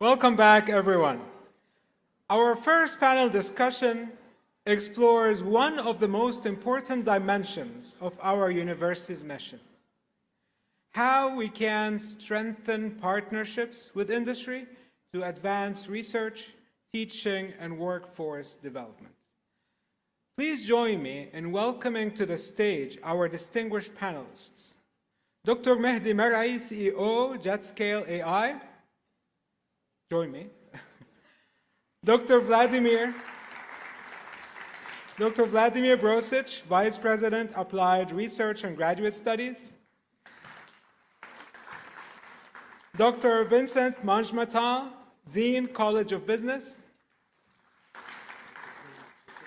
Welcome back, everyone. Our first panel discussion explores one of the most important dimensions of our university's mission: how we can strengthen partnerships with industry to advance research, teaching, and workforce development. Please join me in welcoming to the stage our distinguished panelists. Dr. Mehdi Mar'i, CEO, JetScale AI. Join me. Dr. Vladimir Brosic, Vice President, Applied Research and Graduate Studies. Dr. Vincent Manjmata, Dean, College of Business.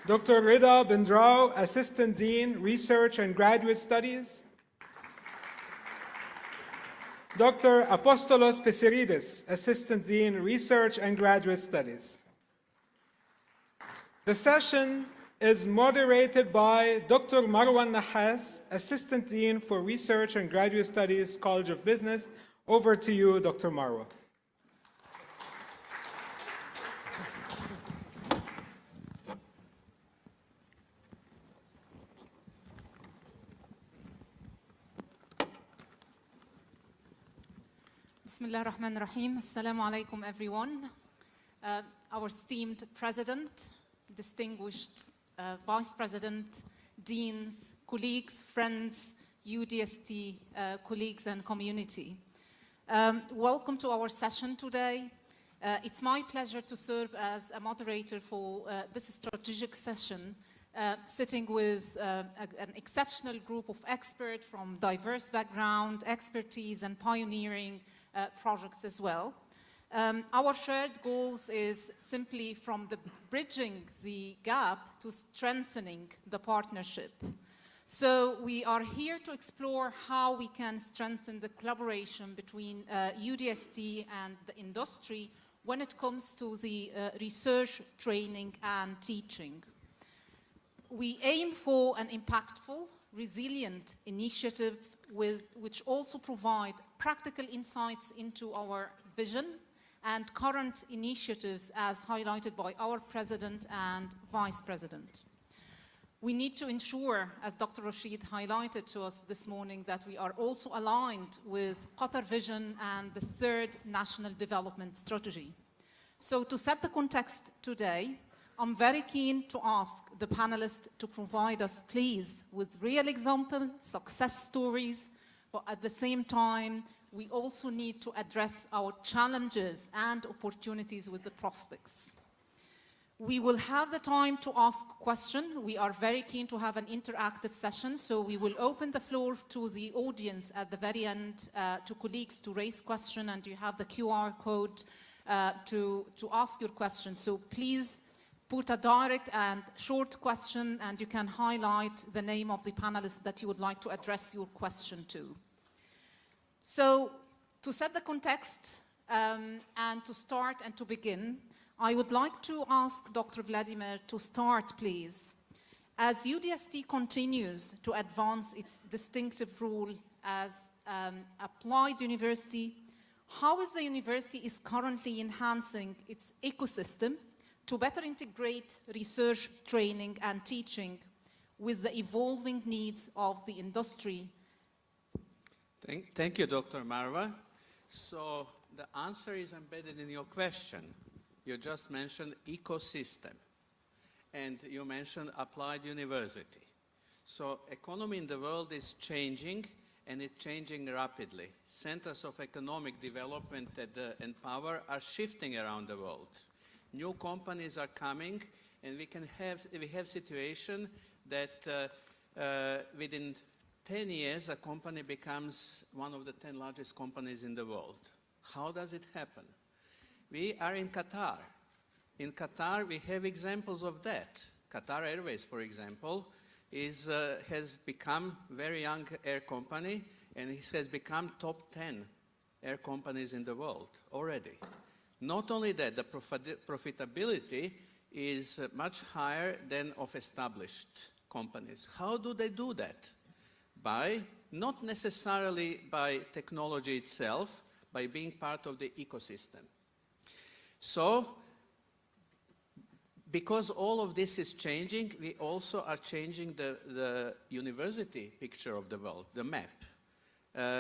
Dr. Rida Bendrao, Assistant Dean, Research and Graduate Studies. Dr. Apostolos Pisiridis, Assistant Dean, Research and Graduate Studies. The session is moderated by Dr. Marwan Nahas, Assistant Dean for Research and Graduate Studies, College of Business. Over to you, Dr. Marwa. Bismillah ar-Rahman ar-Rahim. Assalamu alaikum, everyone. Our esteemed President, distinguished Vice President, Deans, colleagues, friends, UDST colleagues and community. Welcome to our session today. It's my pleasure to serve as a moderator for this strategic session, sitting with an exceptional group of experts from diverse background, expertise, and pioneering projects as well. Our shared goals is simply from the bridging the gap to strengthening the partnership. So we are here to explore how we can strengthen the collaboration between UDST and the industry when it comes to the research, training, and teaching. We aim for an impactful, resilient initiative which also provide practical insights into our vision and current initiatives as highlighted by our President and Vice President. We need to ensure, as Dr. Rashid highlighted to us this morning, that we are also aligned with Qatar Vision and the third National Development Strategy. So to set the context today, I'm very keen to ask the panelists to provide us, please, with real examples, success stories, but at the same time, we also need to address our challenges and opportunities with the prospects. We will have the time to ask questions. We are very keen to have an interactive session, so we will open the floor to the audience at the very end, to colleagues to raise questions, and you have the QR code to ask your question. So please put a direct and short question, and you can highlight the name of the panelist that you would like to address your question to. So to set the context and to start and to begin, I would like to ask Dr. Vladimir to start, please. As UDST continues to advance its distinctive role as applied university, how is the university is currently enhancing its ecosystem to better integrate research, training, and teaching with the evolving needs of the industry? Thank you, Dr. Marwa. So the answer is embedded in your question. You just mentioned ecosystem, and you mentioned applied university. So economy in the world is changing, and it's changing rapidly. Centers of economic development and power are shifting around the world. New companies are coming, and we have situation that within 10 years, a company becomes one of the 10 largest companies in the world. How does it happen? We are in Qatar. In Qatar, we have examples of that. Qatar Airways, for example, has become a very young air company, and it has become top 10 air companies in the world already. Not only that, the profitability is much higher than of established companies. How do they do that? Not necessarily by technology itself, by being part of the ecosystem. So, because all of this is changing, we also are changing the university picture of the world, the map.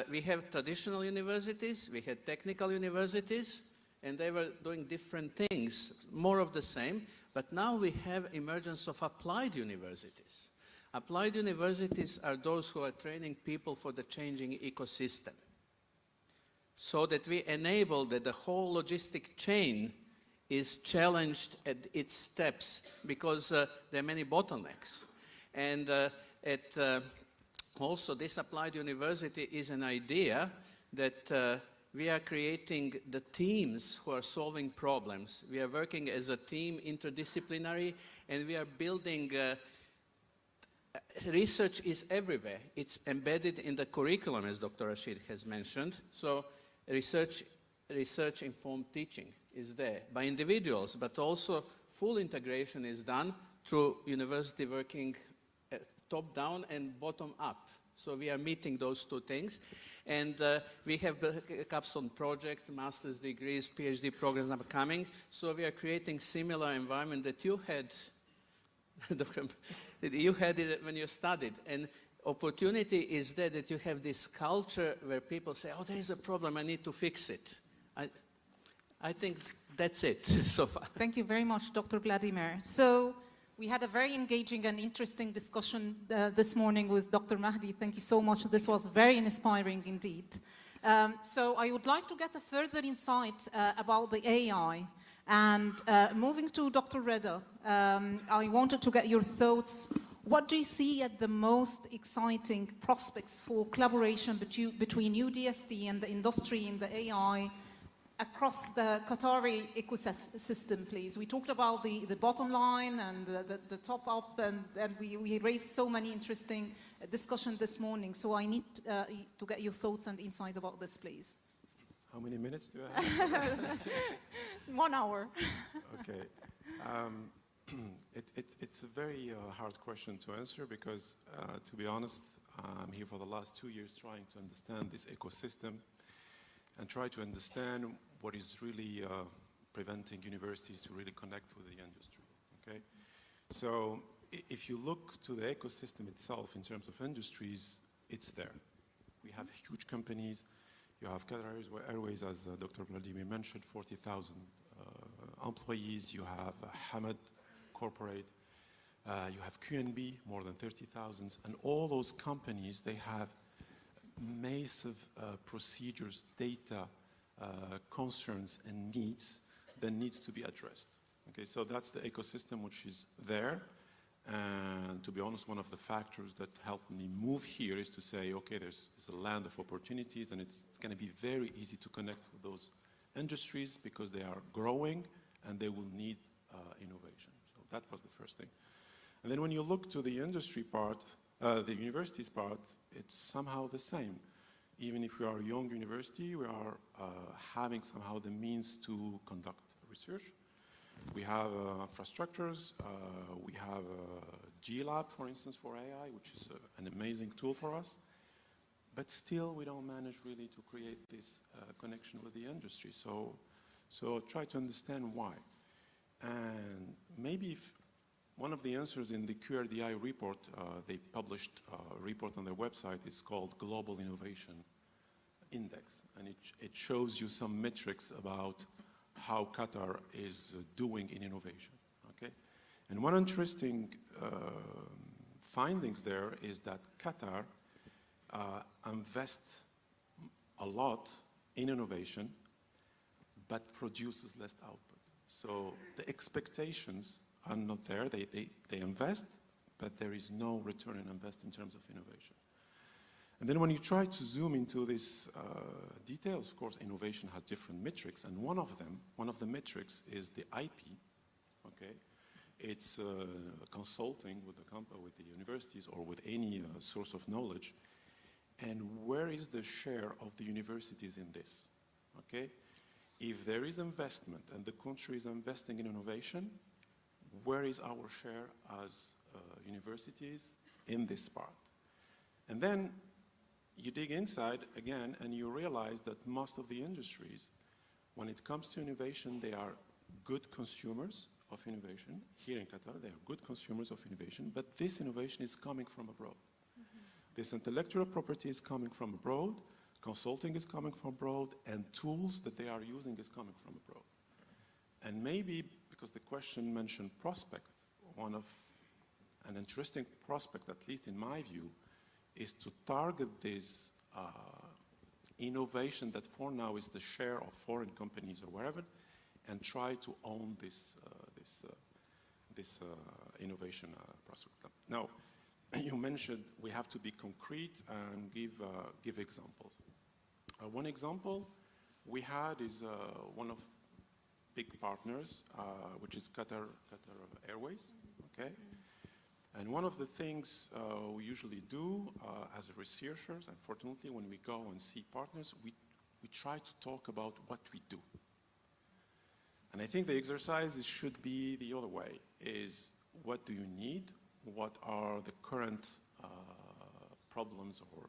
We have traditional universities, we had technical universities, and they were doing different things, more of the same, but now we have emergence of applied universities. Applied universities are those who are training people for the changing ecosystem, so that we enable that the whole logistic chain is challenged at its steps, because there are many bottlenecks. And also this applied university is an idea that we are creating the teams who are solving problems. We are working as a team, interdisciplinary, and we are building research is everywhere. It's embedded in the curriculum, as Dr. Rashid has mentioned. So research-informed teaching is there by individuals, but also full integration is done through university working top-down and bottom-up. So we are meeting those two things. And we have the capstone project, master's degrees, PhD programs are coming. So we are creating similar environment that you had, you had it when you studied. And opportunity is there that you have this culture where people say, oh, there is a problem, I need to fix it. I think that's it so far. Thank you very much, Dr. Vladimir. So we had a very engaging and interesting discussion this morning with Dr. Mahdi. Thank you so much. This was very inspiring indeed. So I would like to get a further insight about the AI. And moving to Dr. Reda, I wanted to get your thoughts. What do you see as the most exciting prospects for collaboration between UDST and the industry in the AI across the Qatari ecosystem, please? We talked about the bottom line and the top up, and we raised so many interesting discussions this morning. So I need to get your thoughts and insights about this, please. How many minutes do I have? 1 hour. Okay. It's a very hard question to answer because, to be honest, I'm here for the last 2 years trying to understand this ecosystem and try to understand what is really preventing universities to really connect with the industry, okay? So if you look to the ecosystem itself in terms of industries, it's there. We have huge companies. You have Qatar Airways, as Dr. Vladimir mentioned, 40,000 employees. You have Hamad Corporate. You have QNB, more than 30,000. And all those companies, they have massive procedures, data, concerns and needs that needs to be addressed. Okay, so that's the ecosystem which is there. And to be honest, one of the factors that helped me move here is to say, okay, there's a land of opportunities, and it's going to be very easy to connect with those industries because they are growing and they will need innovation. So that was the first thing. And then when you look to the industry part, the universities part, it's somehow the same. Even if we are a young university, we are having somehow the means to conduct research. We have infrastructures. We have GLab, for instance, for AI, which is an amazing tool for us. But still, we don't manage really to create this connection with the industry. So try to understand why. And maybe if one of the answers in the QRDI report, they published a report on their website, is called Global Innovation Index. And it shows you some metrics about how Qatar is doing in innovation, okay? And one interesting findings there is that Qatar invests a lot in innovation, but produces less output. So the expectations are not there. They invest, but there is no return on invest in terms of innovation. And then when you try to zoom into these details, of course, innovation has different metrics, and one of the metrics is the IP, okay? It's consulting with the universities or with any source of knowledge, and where is the share of the universities in this, okay? If there is investment and the country is investing in innovation, where is our share as universities in this part? And then you dig inside again and you realize that most of the industries, when it comes to innovation, they are good consumers of innovation. Here in Qatar, they are good consumers of innovation, but this innovation is coming from abroad. This intellectual property is coming from abroad, consulting is coming from abroad, and tools that they are using is coming from abroad. And maybe, because the question mentioned prospect, one of an interesting prospect, at least in my view, is to target this innovation that for now is the share of foreign companies or wherever, and try to own this innovation prospect. Now, you mentioned we have to be concrete and give examples. One example we had is one of big partners, which is Qatar Airways, okay? And one of the things we usually do as researchers, unfortunately, when we go and see partners, we try to talk about what we do. And I think the exercise should be the other way, is what do you need? What are the current problems or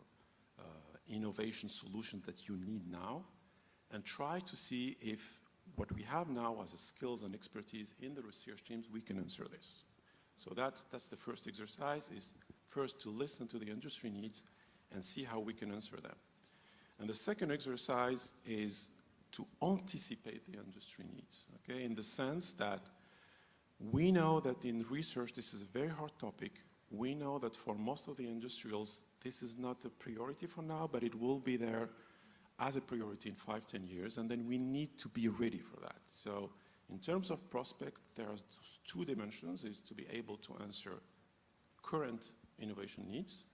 innovation solutions that you need now? And try to see if what we have now as a skills and expertise in the research teams, we can answer this. So that's the first exercise, is first to listen to the industry needs and see how we can answer them. And the second exercise is to anticipate the industry needs, okay? In the sense that we know that in research, this is a very hard topic. We know that for most of the industrials, this is not a priority for now, but it will be there as a priority in 5-10 years, and then we need to be ready for that. So in terms of prospect, there are two dimensions, is to be able to answer current innovation needs,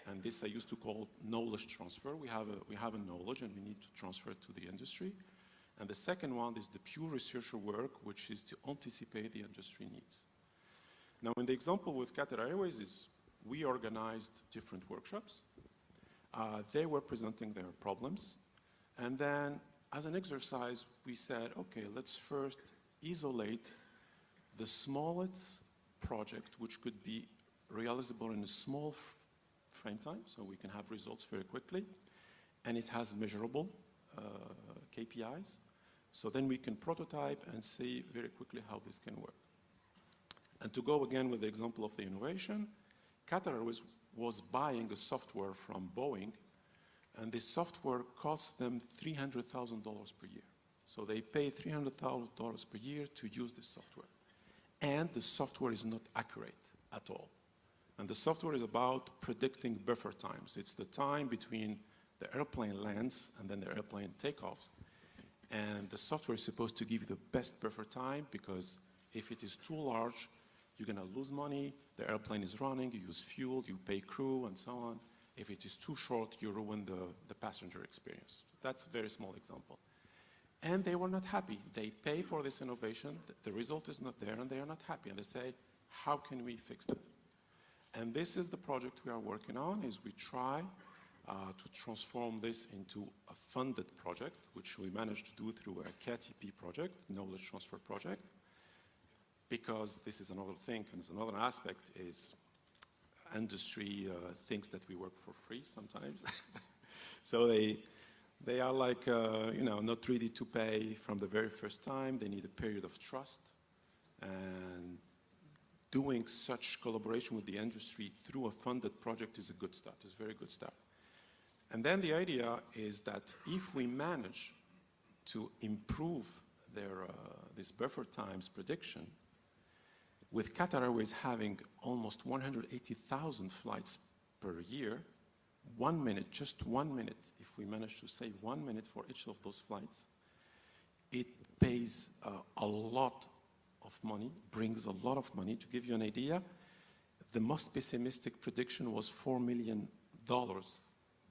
and this I used to call knowledge transfer. We have a knowledge and we need to transfer it to the industry. And the second one is the pure researcher work, which is to anticipate the industry needs. Now, in the example with Qatar Airways is we organized different workshops. They were presenting their problems. And then as an exercise, we said, okay, let's first isolate the smallest project, which could be realizable in a small frame time, so we can have results very quickly. And it has measurable KPIs. So then we can prototype and see very quickly how this can work. And to go again with the example of the innovation, Qatar Airways was buying a software from Boeing, and this software cost them $300,000 per year. So they pay $300,000 per year to use this software. And the software is not accurate at all. And the software is about predicting buffer times. It's the time between the airplane lands and then the airplane takeoffs. And the software is supposed to give you the best buffer time, because if it is too large, you're going to lose money, the airplane is running, you use fuel, you pay crew, and so on. If it is too short, you ruin the passenger experience. That's a very small example. And they were not happy. They pay for this innovation, the result is not there, and they are not happy. And they say, how can we fix that? And this is the project we are working on, is we try to transform this into a funded project, which we managed to do through a KTP project, Knowledge Transfer Project, because this is another thing, and another aspect is industry thinks that we work for free sometimes. So they are like, not ready to pay from the very first time. They need a period of trust, and doing such collaboration with the industry through a funded project is a good start, is a very good start. And then the idea is that if we manage to improve this buffer times prediction, with Qatar Airways having almost 180,000 flights per year, 1 minute, just 1 minute, if we manage to save 1 minute for each of those flights, it pays a lot of money, brings a lot of money. To give you an idea, the most pessimistic prediction was $4 million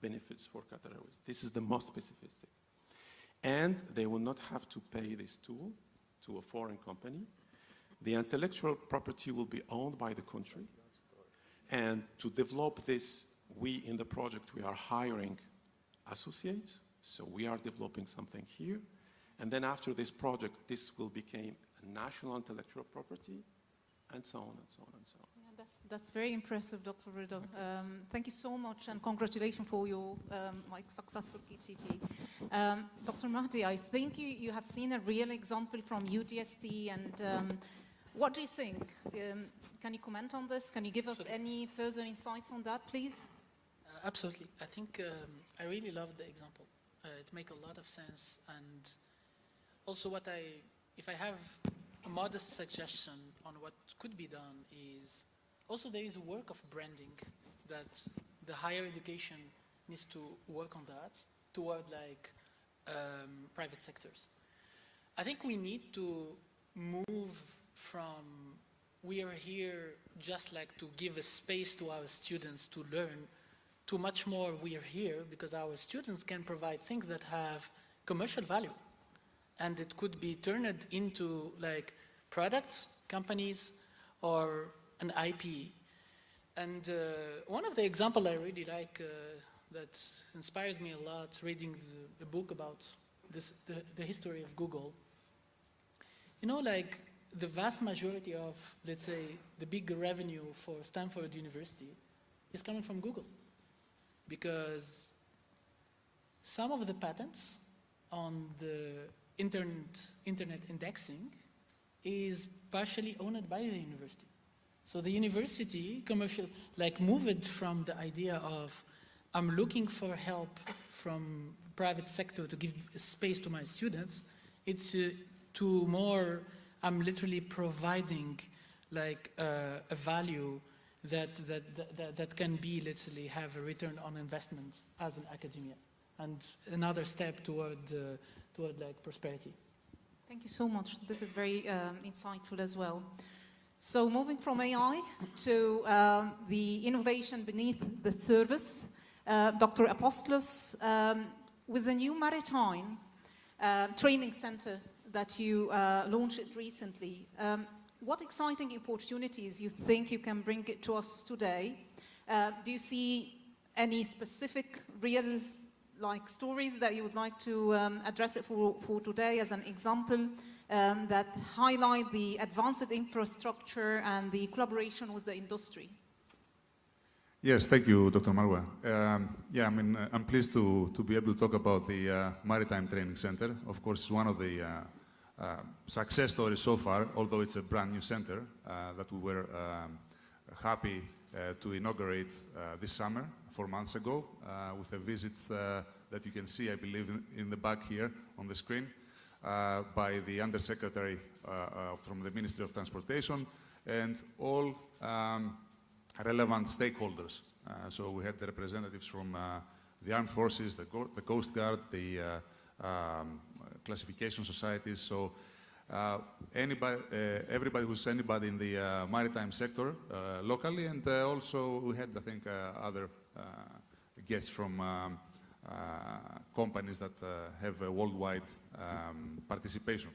benefits for Qatar Airways. This is the most pessimistic. And they will not have to pay this tool to a foreign company. The intellectual property will be owned by the country. And to develop this, we in the project, we are hiring associates. So we are developing something here. And then after this project, this will become a national intellectual property, and so on and so on and so on. Yeah, That's very impressive, Dr. Rida. Thank you so much, and congratulations for your successful PTP. Dr. Mahdi, I think you have seen a real example from UDST, and what do you think? Can you comment on this? Can you give us any further insights on that, please? Absolutely. I think I really love the example. It makes a lot of sense. And also if I have a modest suggestion on what could be done is, also there is a work of branding that the higher education needs to work on that toward like private sectors. I think we need to move from we are here just like to give a space to our students to learn, to much more we are here because our students can provide things that have commercial value. And it could be turned into like products, companies, or an IP. And one of the examples I really like that inspired me a lot reading a book about the history of Google. You know, like the vast majority of, let's say, the big revenue for Stanford University is coming from Google. Because some of the patents on the internet indexing is partially owned by the university. So the university moved from the idea of I'm looking for help from private sector to give space to my students. It's to more I'm literally providing like a value that can be literally have a return on investment as an academia, and another step toward like prosperity. Thank you so much. This is very insightful as well. So moving from AI to the innovation beneath the service, Dr. Apostolos, with the new maritime training center that you launched recently, what exciting opportunities you think you can bring it to us today? Do you see any specific real like stories that you would like to address it for today as an example that highlight the advanced infrastructure and the collaboration with the industry? Yes, thank you, Dr. Marwa. Yeah, I mean, I'm pleased to be able to talk about the Maritime Training Center. Of course, it's one of the success stories so far, although it's a brand new center that we were happy to inaugurate this summer, 4 months ago, with a visit that you can see, I believe, in the back here on the screen, by the Undersecretary from the Ministry of Transportation and all relevant stakeholders. So we had the representatives from the armed forces, the Coast Guard, the classification societies. So everybody who's anybody in the maritime sector locally, and also we had, I think, other guests from companies that have a worldwide participation.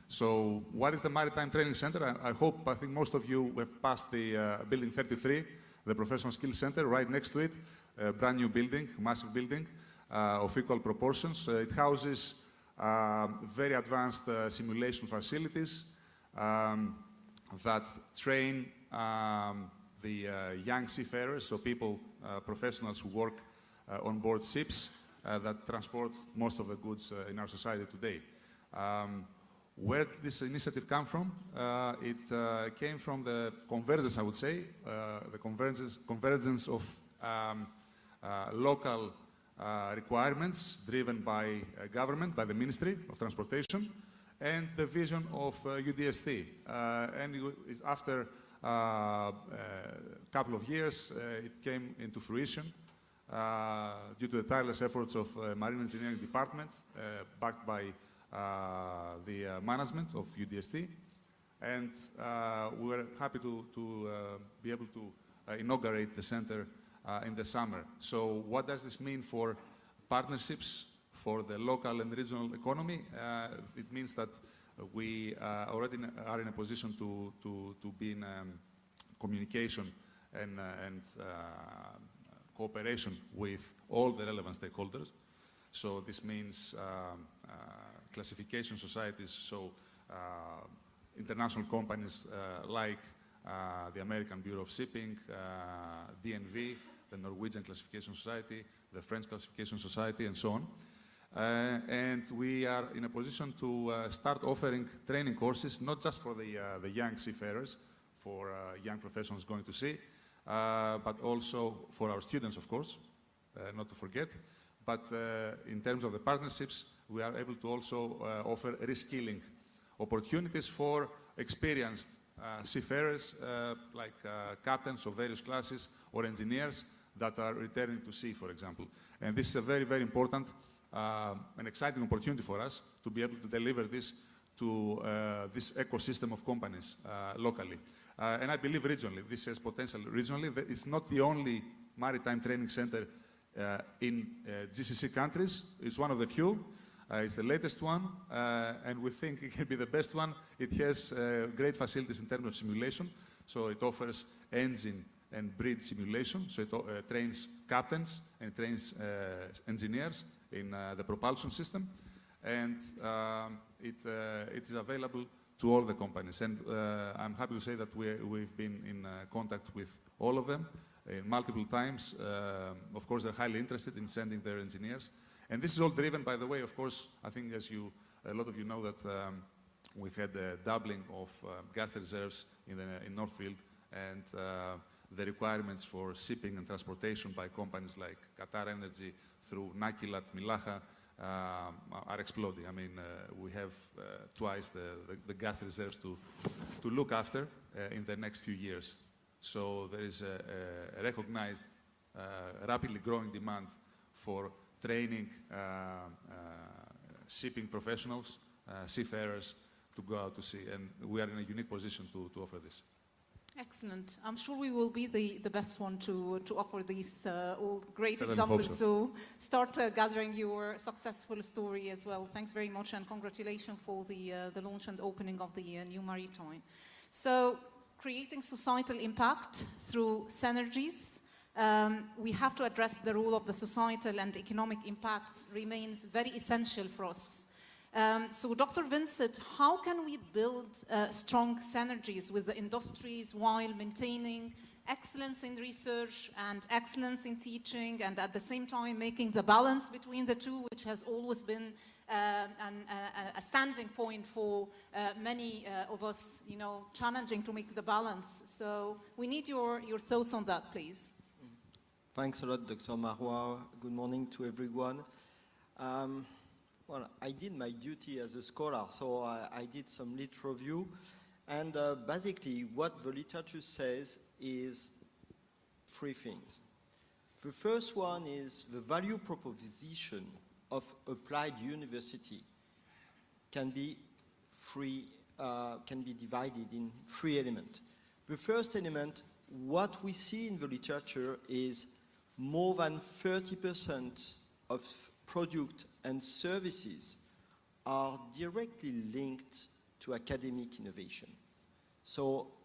So what is the Maritime Training Center? I think most of you have passed the Building 33, the Professional Skills Center, right next to it, a brand new building, massive building of equal proportions. It houses very advanced simulation facilities that train the young seafarers, so people, professionals who work on board ships that transport most of the goods in our society today. Where did this initiative come from? It came from the convergence, I would say, the convergence of local requirements driven by government, by the Ministry of Transportation, and the vision of UDST. And after a couple of years, it came into fruition due to the tireless efforts of Marine Engineering Department, backed by the management of UDST. And we were happy to be able to inaugurate the center in the summer. So what does this mean for partnerships for the local and regional economy? It means that we already are in a position to be in communication and cooperation with all the relevant stakeholders. So this means classification societies, so international companies like the American Bureau of Shipping, DNV, the Norwegian Classification Society, the French Classification Society, and so on. And we are in a position to start offering training courses, not just for the young seafarers, for young professionals going to sea, but also for our students, of course, not to forget. But in terms of the partnerships, we are able to also offer reskilling opportunities for experienced seafarers, like captains of various classes or engineers that are returning to sea, for example. And this is a very, very important an exciting opportunity for us to be able to deliver this to this ecosystem of companies locally. And I believe regionally, this has potential regionally. It's not the only maritime training center in GCC countries. It's one of the few. It's the latest one, and we think it can be the best one. It has great facilities in terms of simulation. So it offers engine and bridge simulation. So it trains captains and trains engineers in the propulsion system. And it is available to all the companies. And I'm happy to say that we've been in contact with all of them multiple times. Of course, they're highly interested in sending their engineers. And this is all driven, by the way, of course, I think as a lot of you know that we've had a doubling of gas reserves in North Field, and the requirements for shipping and transportation by companies like Qatar Energy through Nakilat, Milaha are exploding. I mean, we have twice the gas reserves to look after in the next few years. So there is a recognized, rapidly growing demand for training shipping professionals, seafarers, to go out to sea. And we are in a unique position to offer this. Excellent. I'm sure we will be the best one to offer these all great Certainly examples. hope So start gathering your successful story as well. Thanks very much, and congratulations for the launch and opening of the new maritime. So creating societal impact through synergies. We have to address the role of the societal and economic impacts remains very essential for us. So Dr. Vincent, how can we build strong synergies with the industries while maintaining excellence in research and excellence in teaching, and at the same time making the balance between the two, which has always been a standing point for many of us, you know, challenging to make the balance. So we need your thoughts on that, please. Thanks a lot, Dr. Marwa. Good morning to everyone. Well, I did my duty as a scholar, so I did some lit review. And basically, what the literature says is three things. The first one is the value proposition of applied university can be divided in three elements. The first element, what we see in the literature is more than 30% of product and services are directly linked to academic innovation,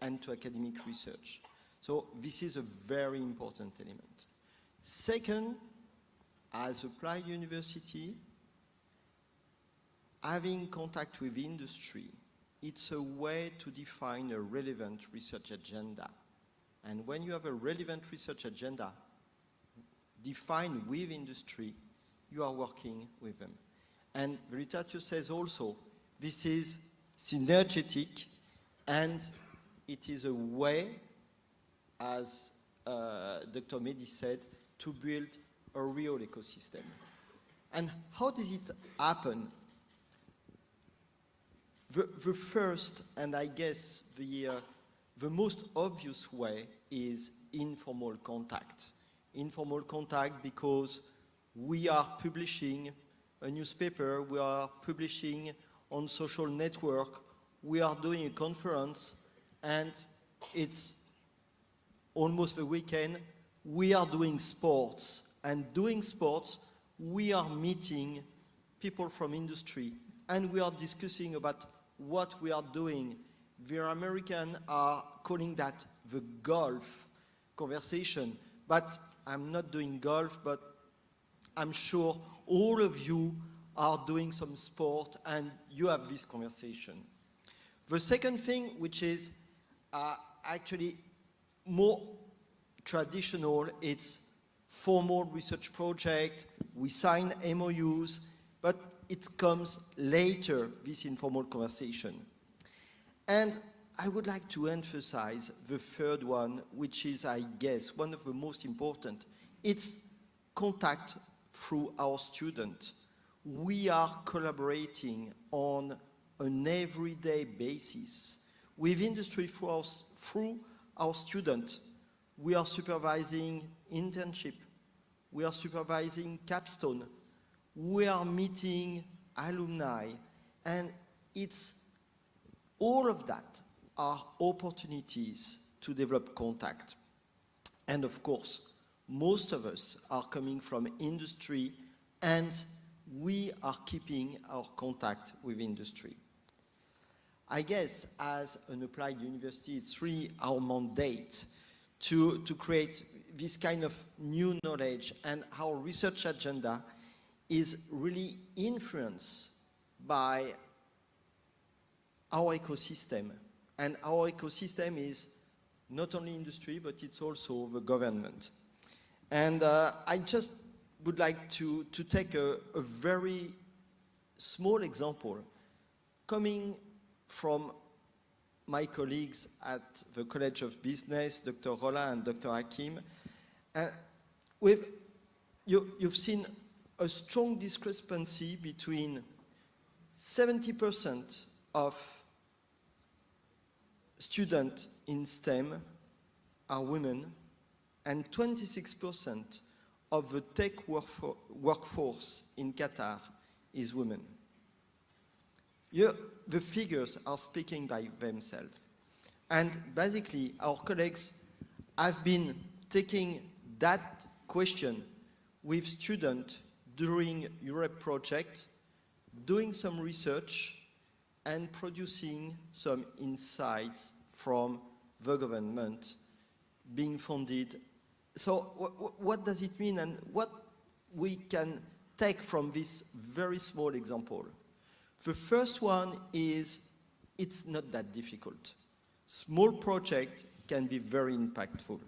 and to academic research. So this is a very important element. Second, as applied university, having contact with industry, it's a way to define a relevant research agenda. And when you have a relevant research agenda defined with industry, you are working with them. And the literature says also this is synergetic, and it is a way, as Dr. Mehdi said, to build a real ecosystem. And how does it happen? The first, and I guess the most obvious way, is informal contact. Informal contact because we are publishing a newspaper, we are publishing on social network, we are doing a conference, and it's almost the weekend, we are doing sports. And doing sports, we are meeting people from industry, and we are discussing about what we are doing. The Americans are calling that the golf conversation, but I'm not doing golf, but I'm sure all of you are doing some sport and you have this conversation. The second thing, which is actually more traditional. It's formal research project, we sign MOUs, but it comes later, this informal conversation. And I would like to emphasize the third one, which is, I guess, one of the most important. It's contact through our student. We are collaborating on an everyday basis with industry through our student. We are supervising internship. We are supervising capstone. We are meeting alumni. And it's all of that are opportunities to develop contact. And of course, most of us are coming from industry, and we are keeping our contact with industry. I guess as an applied university, it's really our mandate to create this kind of new knowledge, and our research agenda is really influenced by our ecosystem. And our ecosystem is not only industry, but it's also the government. And I just would like to take a very small example coming from my colleagues at the College of Business, Dr. Rolla and Dr. Hakim. You've seen a strong discrepancy between 70% of students in STEM are women, and 26% of the tech workforce in Qatar is women. The figures are speaking by themselves. And basically, our colleagues have been taking that question with students during Europe project, doing some research, and producing some insights from the government being funded. So what does it mean, and what we can take from this very small example? The first one is it's not that difficult. Small project can be very impactful.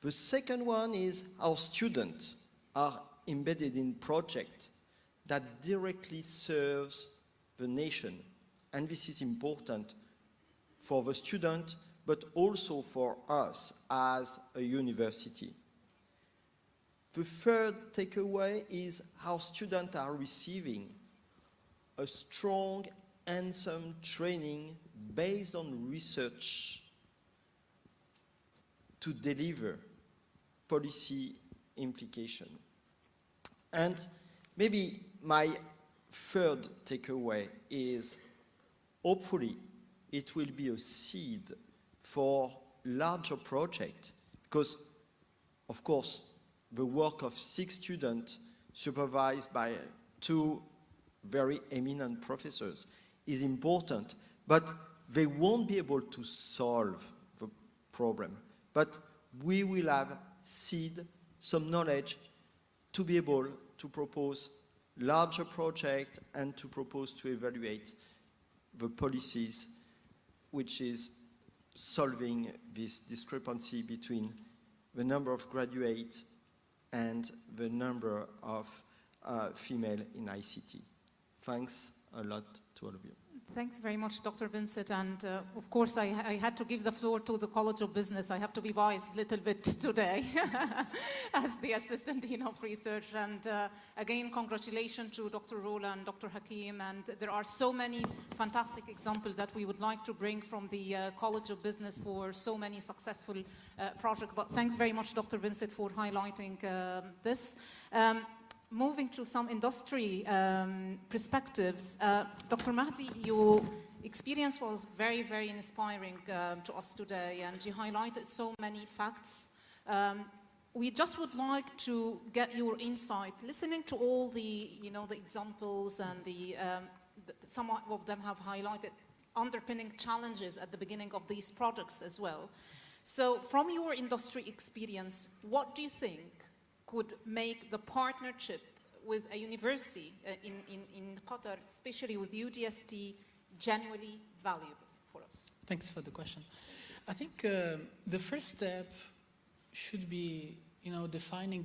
The second one is our students are embedded in project that directly serves the nation. And this is important for the student, but also for us as a university. The third takeaway is how students are receiving a strong, hands-on training based on research to deliver policy implication. And maybe my third takeaway is hopefully it will be a seed for larger projects, because of course the work of 6 students supervised by 2 very eminent professors is important, but they won't be able to solve the problem. But we will have seed, some knowledge to be able to propose larger projects and to propose to evaluate the policies which is solving this discrepancy between the number of graduates and the number of female in ICT. Thanks a lot to all of you. Thanks very much, Dr. Vincent. And of course, I had to give the floor to the College of Business. I have to be biased a little bit today as the Assistant Dean of Research. And again, congratulations to Dr. Rolla and Dr. Hakim. And there are so many fantastic examples that we would like to bring from the College of Business for so many successful projects. But thanks very much, Dr. Vincent, for highlighting this. Moving to some industry perspectives, Dr. Mahdi, your experience was very, very inspiring to us today, and you highlighted so many facts. We just would like to get your insight, listening to all the, the examples, and some of them have highlighted underpinning challenges at the beginning of these projects as well. So from your industry experience, what do you think could make the partnership with a university in Qatar, especially with UDST, genuinely valuable for us? Thanks for the question. I think the first step should be, defining,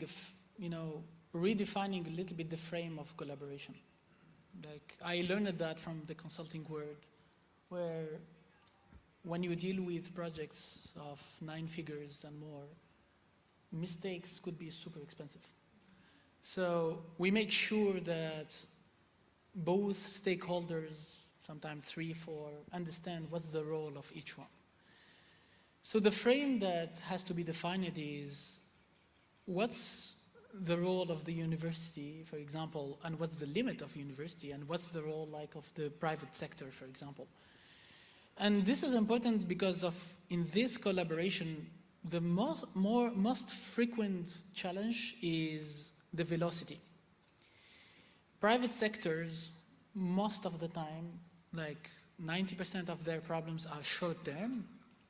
redefining a little bit the frame of collaboration. Like, I learned that from the consulting world, where when you deal with projects of 9 figures and more, mistakes could be super expensive. So we make sure that both stakeholders, sometimes 3, 4, understand what's the role of each one. So the frame that has to be defined is what's the role of the university, for example, and what's the limit of university, and what's the role like of the private sector, for example. And this is important because in this collaboration, the most frequent challenge is the velocity. Private sectors, most of the time, like 90% of their problems are short term,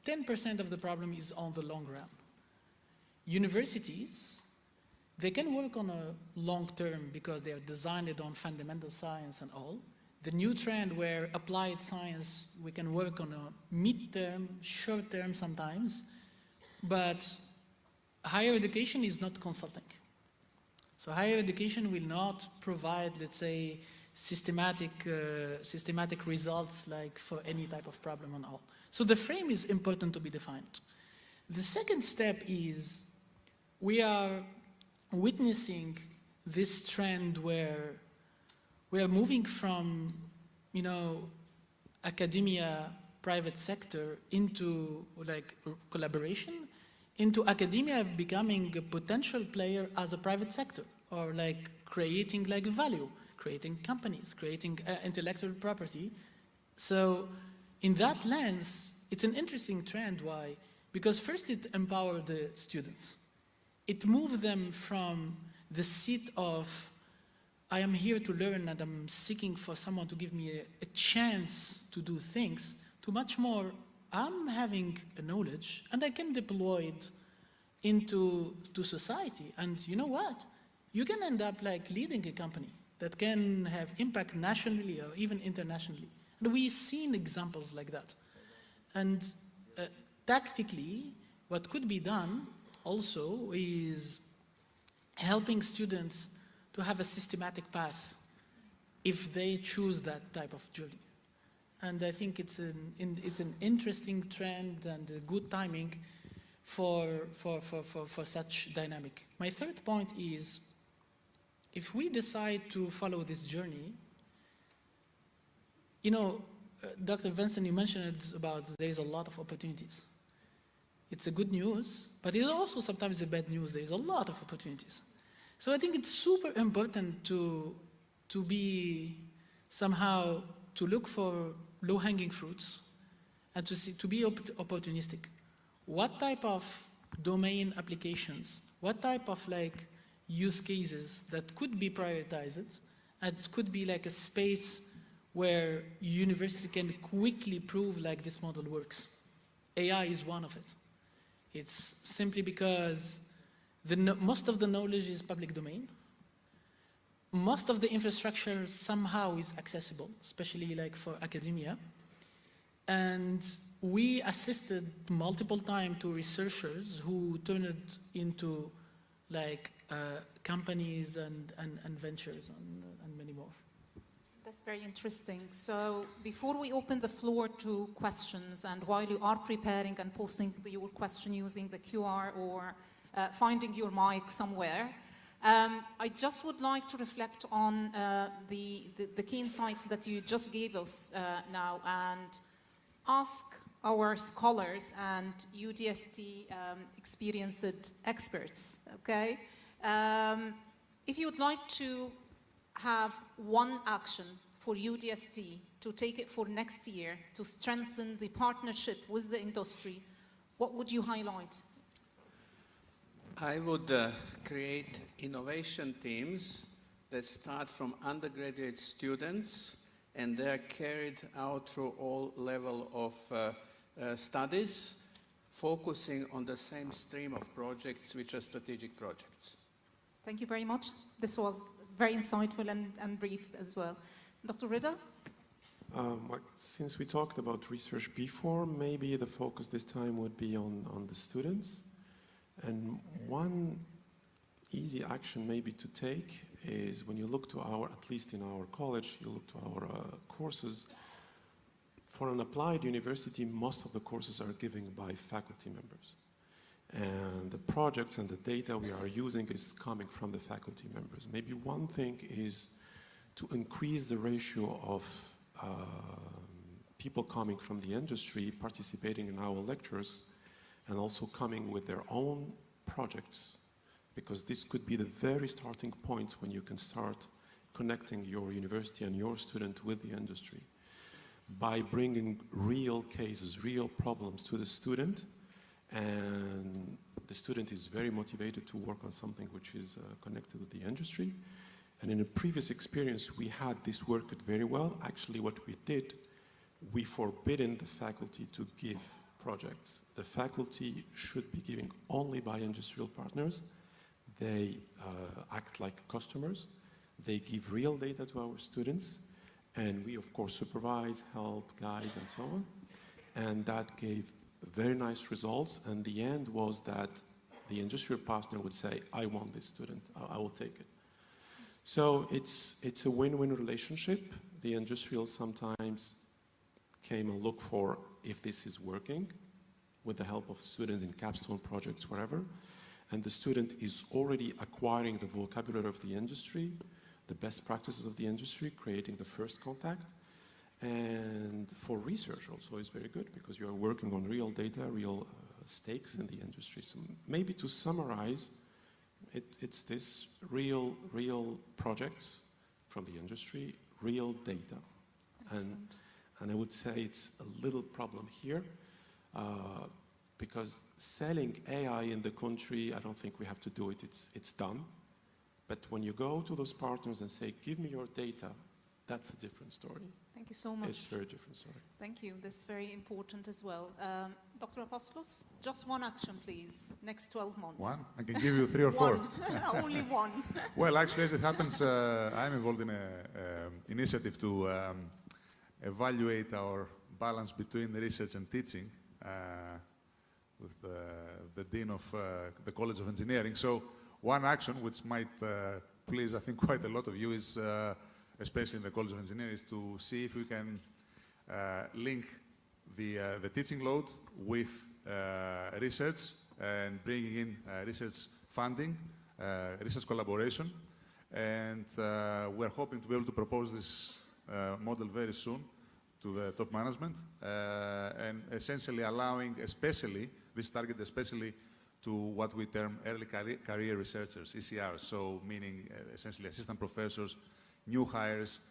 10% of the problem is on the long run. Universities, they can work on a long term because they are designed on fundamental science and all. The new trend where applied science, we can work on a mid-term, short-term sometimes, but higher education is not consulting. So higher education will not provide, let's say, systematic results like for any type of problem and all. So the frame is important to be defined. The second step is we are witnessing this trend where we are moving from, academia, private sector into like collaboration, into academia becoming a potential player as a private sector, or like creating like value, creating companies, creating intellectual property. So in that lens, it's an interesting trend. Why? Because first it empowers the students. It moves them from the seat of I am here to learn and I'm seeking for someone to give me a chance to do things, to much more, I'm having a knowledge and I can deploy it into society. And you know what? You can end up like leading a company that can have impact nationally or even internationally. And we've seen examples like that. And tactically, what could be done also is helping students to have a systematic path if they choose that type of journey. And I think it's an interesting trend and a good timing for such dynamic. My third point is, if we decide to follow this journey, Dr. Vincent, you mentioned about there's a lot of opportunities. It's a good news, but it's also sometimes a bad news. There's a lot of opportunities. So I think it's super important to be somehow, to look for low-hanging fruits and to be opportunistic. What type of domain applications, what type of like use cases that could be prioritized and could be like a space where university can quickly prove like this model works. AI is one of it. It's simply because most of the knowledge is public domain. Most of the infrastructure somehow is accessible, especially like for academia. And we assisted multiple times to researchers who turned it into like companies and ventures and many more. That's very interesting. So before we open the floor to questions, and while you are preparing and posting your question using the QR or finding your mic somewhere, I just would like to reflect on the key insights that you just gave us now and ask our scholars and UDST experienced experts, okay? If you would like to have one action for UDST to take it for next year to strengthen the partnership with the industry, what would you highlight? I would create innovation teams that start from undergraduate students and they're carried out through all level of studies, focusing on the same stream of projects, which are strategic projects. Thank you very much. This was very insightful and brief as well. Dr. Rida? Since we talked about research before, maybe the focus this time would be on the students. And one easy action maybe to take is when you look to our, at least in our college, you look to our courses. For an applied university, most of the courses are given by faculty members. And the projects and the data we are using is coming from the faculty members. Maybe one thing is to increase the ratio of people coming from the industry participating in our lectures and also coming with their own projects, because this could be the very starting point when you can start connecting your university and your student with the industry. By bringing real cases, real problems to the student, and the student is very motivated to work on something which is connected with the industry. And in a previous experience, we had this worked very well. Actually, what we did, we forbidden the faculty to give projects. The faculty should be giving only by industrial partners. They act like customers. They give real data to our students. And we, of course, supervise, help, guide, and so on. And that gave very nice results. And the end was that the industrial partner would say, I want this student, I will take it. So it's a win-win relationship. The industrial sometimes came and look for if this is working with the help of students in capstone projects, whatever. And the student is already acquiring the vocabulary of the industry, the best practices of the industry, creating the first contact. And for research also is very good because you are working on real data, real stakes in the industry. So maybe to summarize, it's this real projects from the industry, real data. And I would say it's a little problem here because selling AI in the country, I don't think we have to do it, it's done. But when you go to those partners and say, give me your data, that's a different story. Thank you so much. It's a very different story. Thank you. That's very important as well. Dr. Apostolos, just one action, please, next 12 months. One? I can give you 3 or 4. One. Only one. Well, actually, as it happens, I'm involved in an initiative to evaluate our balance between research and teaching with the Dean of the College of Engineering. So one action which might please, I think, quite a lot of you is, especially in the College of Engineering, is to see if we can link the teaching load with research and bringing in research funding, research collaboration. And we're hoping to be able to propose this model very soon to the top management and essentially allowing, especially, this target especially to what we term early career researchers, ECRs, so meaning essentially assistant professors, new hires,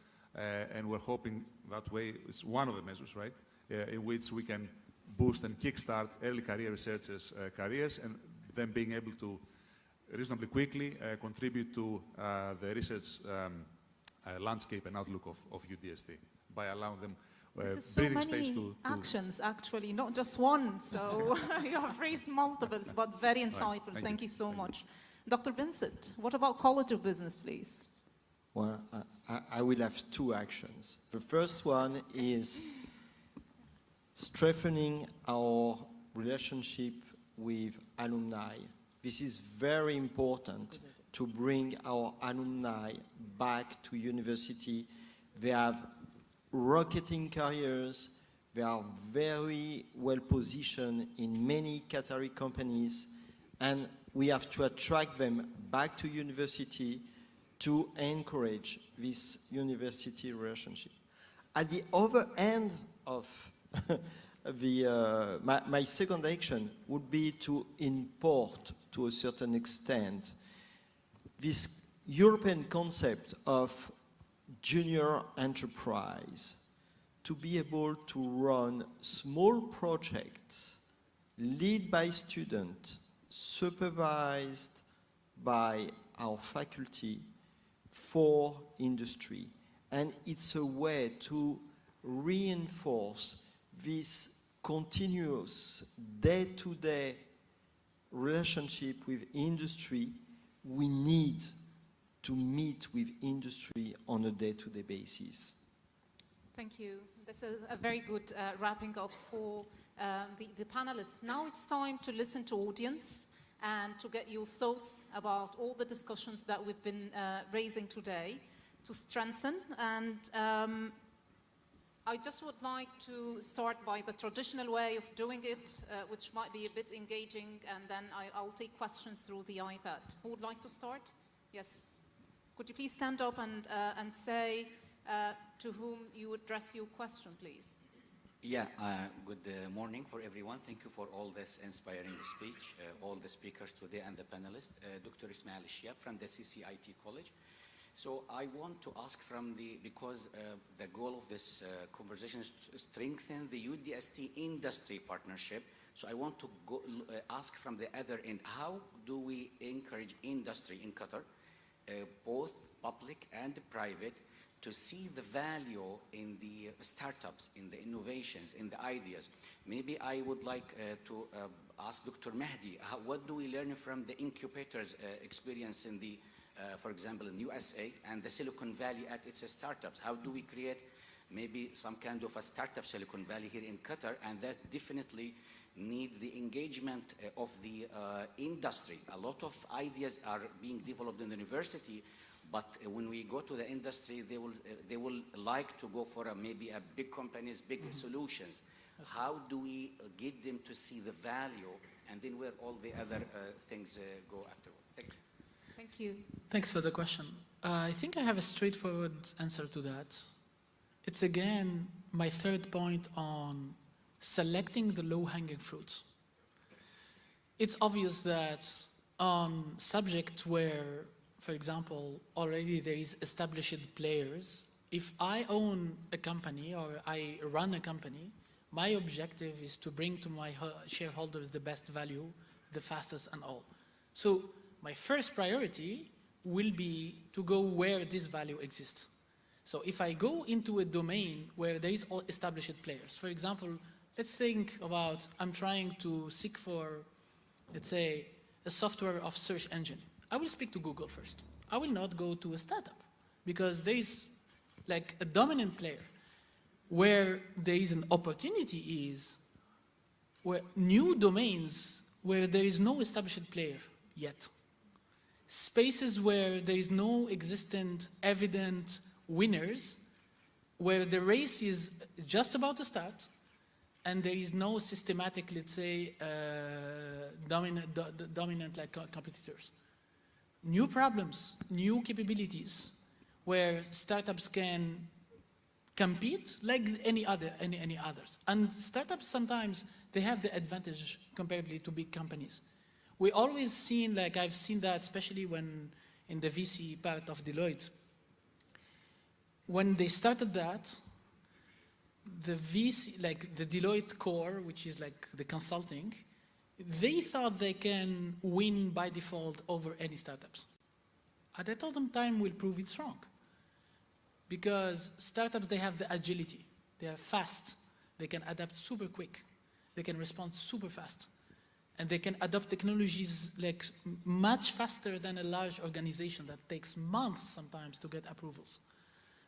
and we're hoping that way, it's one of the measures, right, in which we can boost and kickstart early career researchers' careers and then being able to reasonably quickly contribute to the research landscape and outlook of UDST by allowing them This is so many actions, actually, not just one. So you have raised multiples, but very insightful. Right. Thank you so much. Dr. Vincent, what about College of Business, please? Well, I will have 2 actions. The first one is strengthening our relationship with alumni. This is very important to bring our alumni back to university. They have rocketing careers. They are very well positioned in many Qatari companies, and we have to attract them back to university to encourage this university relationship. At the other end of my second action would be to import, to a certain extent, this European concept of junior enterprise, to be able to run small projects, led by students, supervised by our faculty for industry. And it's a way to reinforce this continuous day-to-day relationship with industry. We need to meet with industry on a day-to-day basis. Thank you. This is a very good wrapping up for the panelists. Now it's time to listen to audience and to get your thoughts about all the discussions that we've been raising today to strengthen. And I just would like to start by the traditional way of doing it, which might be a bit engaging, and then I'll take questions through the iPad. Who would like to start? Yes. Could you please stand up and say to whom you address your question, please? Yeah, good morning for everyone. Thank you for all this inspiring speech, all the speakers today and the panelists. Dr. Ismail Shiab from the CCIT College. So I want to ask because the goal of this conversation is to strengthen the UDST industry partnership. So I want to ask from the other end, how do we encourage industry in Qatar, both public and private, to see the value in the startups, in the innovations, in the ideas? Maybe I would like to ask Dr. Mahdi, what do we learn from the incubators experience in the, for example, in USA and the Silicon Valley at its startups? How do we create maybe some kind of a startup Silicon Valley here in Qatar? And that definitely need the engagement of the industry. A lot of ideas are being developed in the university, but when we go to the industry, they will like to go for maybe a big companies, big solutions. How do we get them to see the value, and then where all the other things go afterward? Thank you. Thank you. Thanks for the question. I think I have a straightforward answer to that. It's again my third point on selecting the low-hanging fruits. It's obvious that on subject where, for example, already there is established players, if I own a company or I run a company, my objective is to bring to my shareholders the best value, the fastest and all. So my first priority will be to go where this value exists. So if I go into a domain where there is all established players, for example, let's think about I'm trying to seek for, let's say, a software of search engine. I will speak to Google first. I will not go to a startup because there is like a dominant player. Where there is an opportunity is where new domains where there is no established player yet. Spaces where there is no existent evident winners, where the race is just about to start and there is no systematic, let's say, dominant like competitors. New problems, new capabilities, where startups can compete like any others. And startups sometimes, they have the advantage comparably to big companies. We always seen, like I've seen that especially when in the VC part of Deloitte. When they started that, the VC, like the Deloitte core, which is like the consulting, they thought they can win by default over any startups. And I told them time will prove it's wrong. Because startups, they have the agility. They are fast. They can adapt super quick. They can respond super fast. And they can adopt technologies like much faster than a large organization that takes months sometimes to get approvals.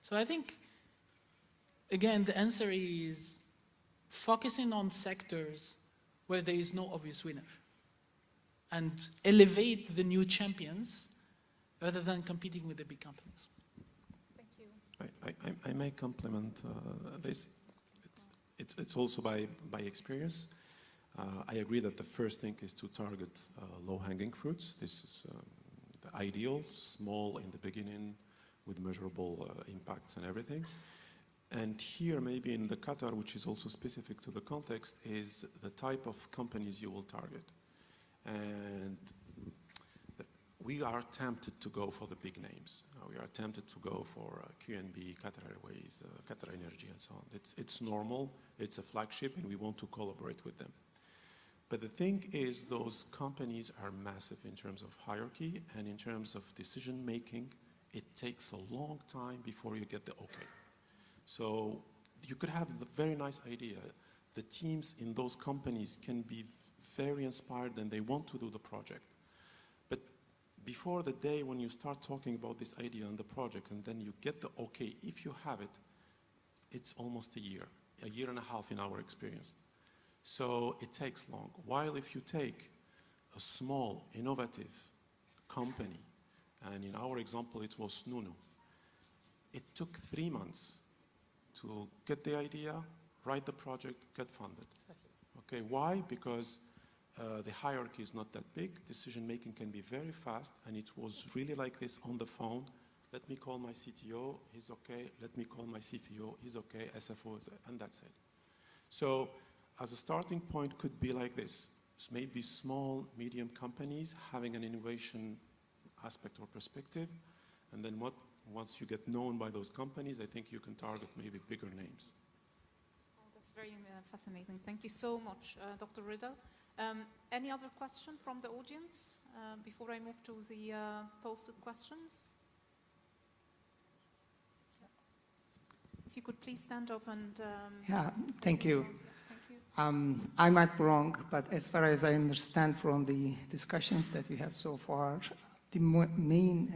So I think, again, the answer is focusing on sectors where there is no obvious winner and elevate the new champions rather than competing with the big companies. Thank you. I may complement this. It's also by experience. I agree that the first thing is to target low-hanging fruits. This is the ideal, small in the beginning with measurable impacts and everything. And here, maybe in the Qatar, which is also specific to the context, is the type of companies you will target. And we are tempted to go for the big names. We are tempted to go for QNB, Qatar Airways, Qatar Energy, and so on. It's normal, it's a flagship, and we want to collaborate with them. But the thing is, those companies are massive in terms of hierarchy and in terms of decision making. It takes a long time before you get the okay. So you could have a very nice idea. The teams in those companies can be very inspired and they want to do the project. But before the day when you start talking about this idea and the project and then you get the okay, if you have it, it's almost a year and a half in our experience. So it takes long. While if you take a small, innovative company, and in our example it was Nunu, it took 3 months to get the idea, write the project, get funded. Okay, why? Because the hierarchy is not that big, decision making can be very fast, and it was really like this on the phone. Let me call my CTO, he's okay. Let me call my CTO, he's okay. SFO, and that's it. So as a starting point could be like this. Maybe small, medium companies having an innovation aspect or perspective, and then once you get known by those companies, I think you can target maybe bigger names. Oh, that's very fascinating. Thank you so much, Dr. Riddle. Any other question from the audience before I move to the posted questions? If you could please stand up and... Yeah, thank you. Thank you. I might be wrong, but as far as I understand from the discussions that we have so far, the main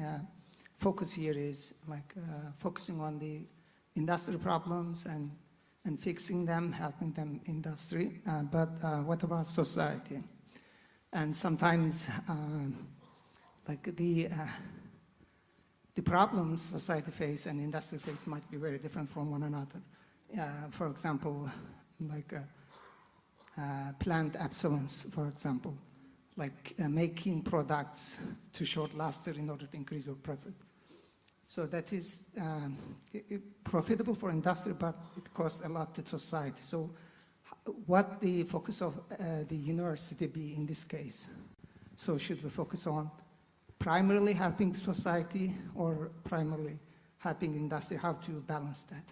focus here is like focusing on the industry problems and fixing them, helping them industry. But what about society? And sometimes like the problems society face and industry face might be very different from one another. For example, like plant obsolescence, for example, like making products too short-lasting in order to increase your profit. So that is profitable for industry, but it costs a lot to society. So what the focus of the university be in this case? So should we focus on primarily helping the society or primarily helping industry? How to balance that?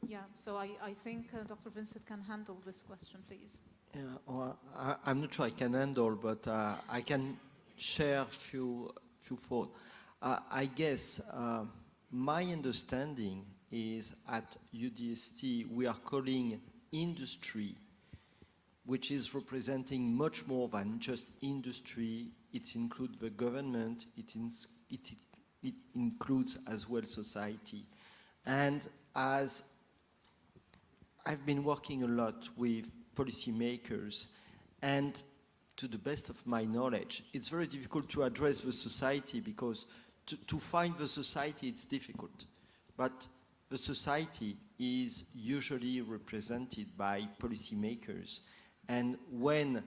Yeah, so I think Dr. Vincent can handle this question, please. Yeah, well, I'm not sure I can handle, but I can share a few thoughts. I guess my understanding is at UDST we are calling industry, which is representing much more than just industry. It includes the government, it includes as well society. And as I've been working a lot with policymakers, and to the best of my knowledge, it's very difficult to address the society because to find the society it's difficult. But the society is usually represented by policymakers. And when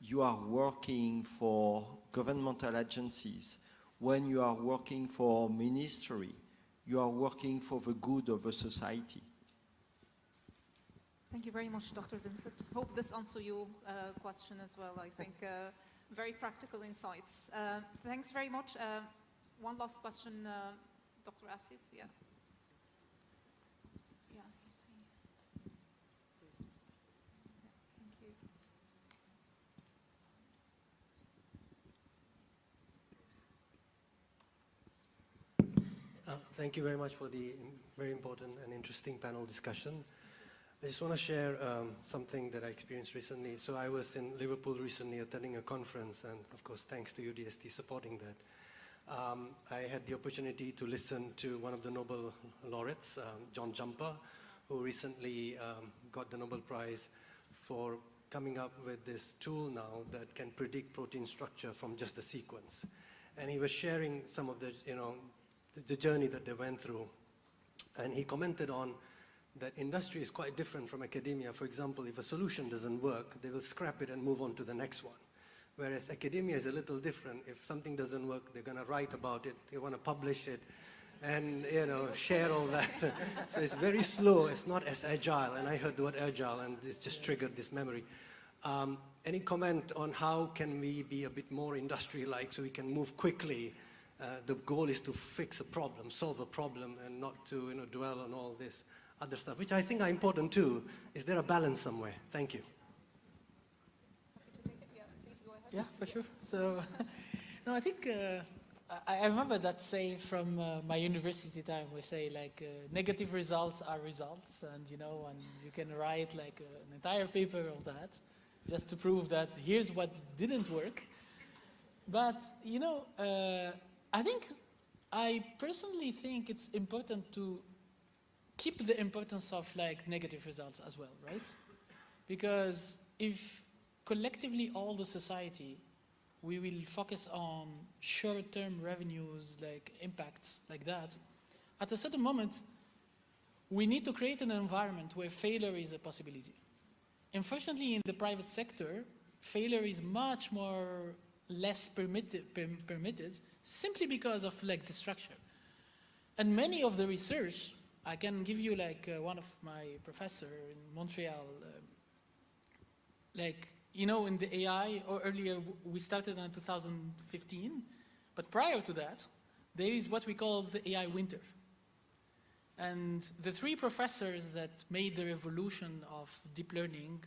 you are working for governmental agencies, when you are working for ministry, you are working for the good of the society. Thank you very much, Dr. Vincent. Hope this answers your question as well. I think very practical insights. Thanks very much. One last question, Dr. Asif. Yeah. Yeah. Thank you. Thank you very much for the very important and interesting panel discussion. I just want to share something that I experienced recently. So I was in Liverpool recently attending a conference, and of course thanks to UDST supporting that. I had the opportunity to listen to one of the Nobel laureates, John Jumper, who recently got the Nobel Prize for coming up with this tool now that can predict protein structure from just the sequence. And he was sharing some of the, the journey that they went through. And he commented on that industry is quite different from academia. For example, if a solution doesn't work, they will scrap it and move on to the next one. Whereas academia is a little different. If something doesn't work, they're going to write about it, they want to publish it, and share all that. So it's very slow, it's not as agile. And I heard the word agile, and it just triggered this memory. Any comment on how can we be a bit more industry-like so we can move quickly? The goal is to fix a problem, solve a problem, and not to dwell on all this other stuff, which I think are important too. Is there a balance somewhere? Thank you. Yeah, for sure. So, no, I think I remember that saying from my university time. We say like negative results are results, and and you can write like an entire paper on that, just to prove that here's what didn't work. But I personally think it's important to skip the importance of like negative results as well, right? Because if collectively all the society, we will focus on short-term revenues, like impacts like that, at a certain moment, we need to create an environment where failure is a possibility. Unfortunately, in the private sector, failure is much more less permitted simply because of like the structure. And many of the research, I can give you like one of my professor in Montreal, like, you know, in the AI, or earlier we started in 2015, but prior to that, there is what we call the AI winter. And the three professors that made the revolution of deep learning,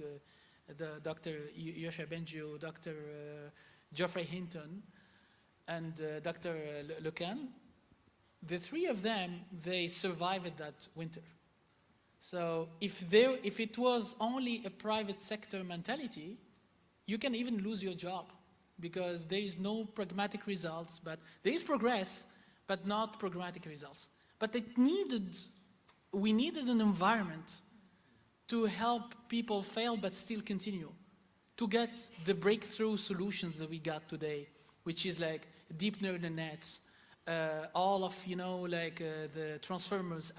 the Dr. Yosha Bengio, Dr. Geoffrey Hinton, and Dr. Lecan, the three of them, they survived that winter. So if it was only a private sector mentality, you can even lose your job because there is no pragmatic results, but there is progress, but not pragmatic results. But we needed an environment to help people fail but still continue, to get the breakthrough solutions that we got today, which is like deep neural nets, all of, you know, like the transformers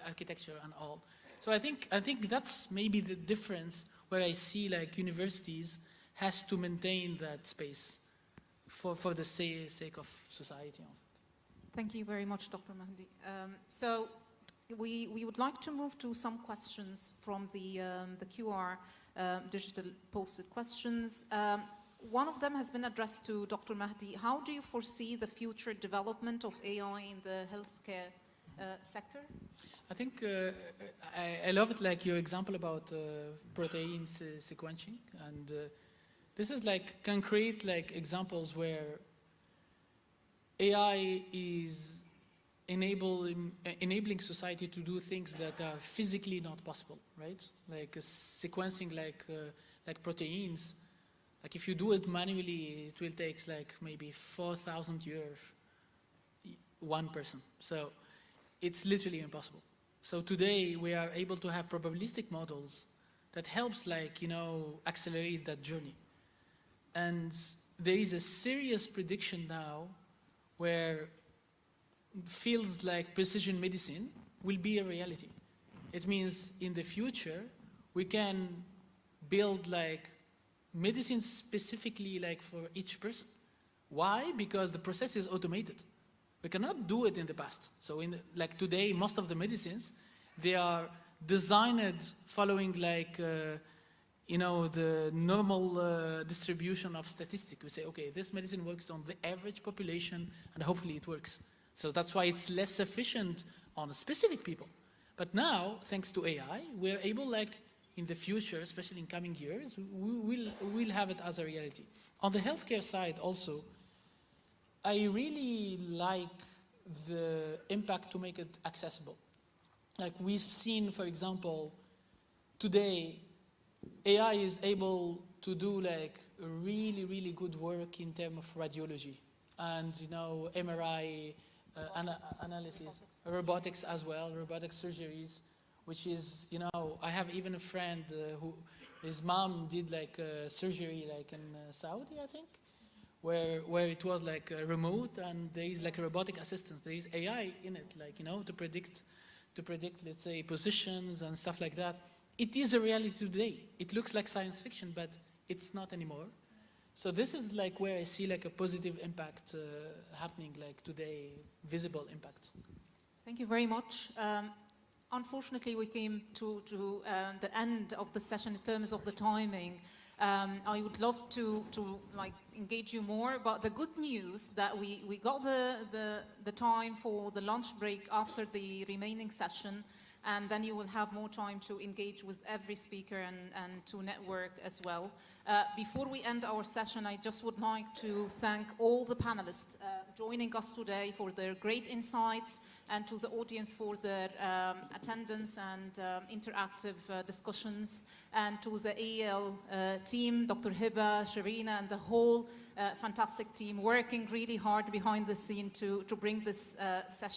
architecture and all. So I think that's maybe the difference where I see like universities has to maintain that space for the sake of society. Thank you very much, Dr. Mahdi. So we would like to move to some questions from the QR digital posted questions. One of them has been addressed to Dr. Mahdi. How do you foresee the future development of AI in the healthcare sector? I think I love it, like your example about protein sequencing, and this is like concrete like examples where AI is enabling society to do things that are physically not possible, right? Like sequencing like proteins. Like if you do it manually, it will take like maybe 4,000 years, one person. So it's literally impossible. So today we are able to have probabilistic models that helps like, you know, accelerate that journey. And there is a serious prediction now where fields like precision medicine will be a reality. It means in the future, we can build like medicine specifically like for each person. Why? Because the process is automated. We cannot do it in the past. So like today, most of the medicines, they are designed following like, you know, the normal distribution of statistics. We say, okay, this medicine works on the average population and hopefully it works. So that's why it's less efficient on specific people. But now, thanks to AI, we're able like in the future, especially in coming years, we'll have it as a reality. On the healthcare side also, I really like the impact to make it accessible. Like we've seen, for example, today, AI is able to do like really, really good work in terms of radiology and, you know, MRI analysis, robotics as well, robotic surgeries, which is, you know, I have even a friend who, his mom did like a surgery like in Saudi, I think, where it was like remote and there is like a robotic assistance. There is AI in it, like, you know, to predict, let's say, positions and stuff like that. It is a reality today. It looks like science fiction, but it's not anymore. So this is like where I see like a positive impact happening like today, visible impact. Thank you very much. Unfortunately, we came to the end of the session in terms of the timing. I would love to like engage you more, but the good news that we got the time for the lunch break after the remaining session, and then you will have more time to engage with every speaker and to network as well. Before we end our session, I just would like to thank all the panelists joining us today for their great insights, and to the audience for their attendance and interactive discussions, and to the AEL team, Dr. Hiba, Sharina, and the whole fantastic team working really hard behind the scene to bring this session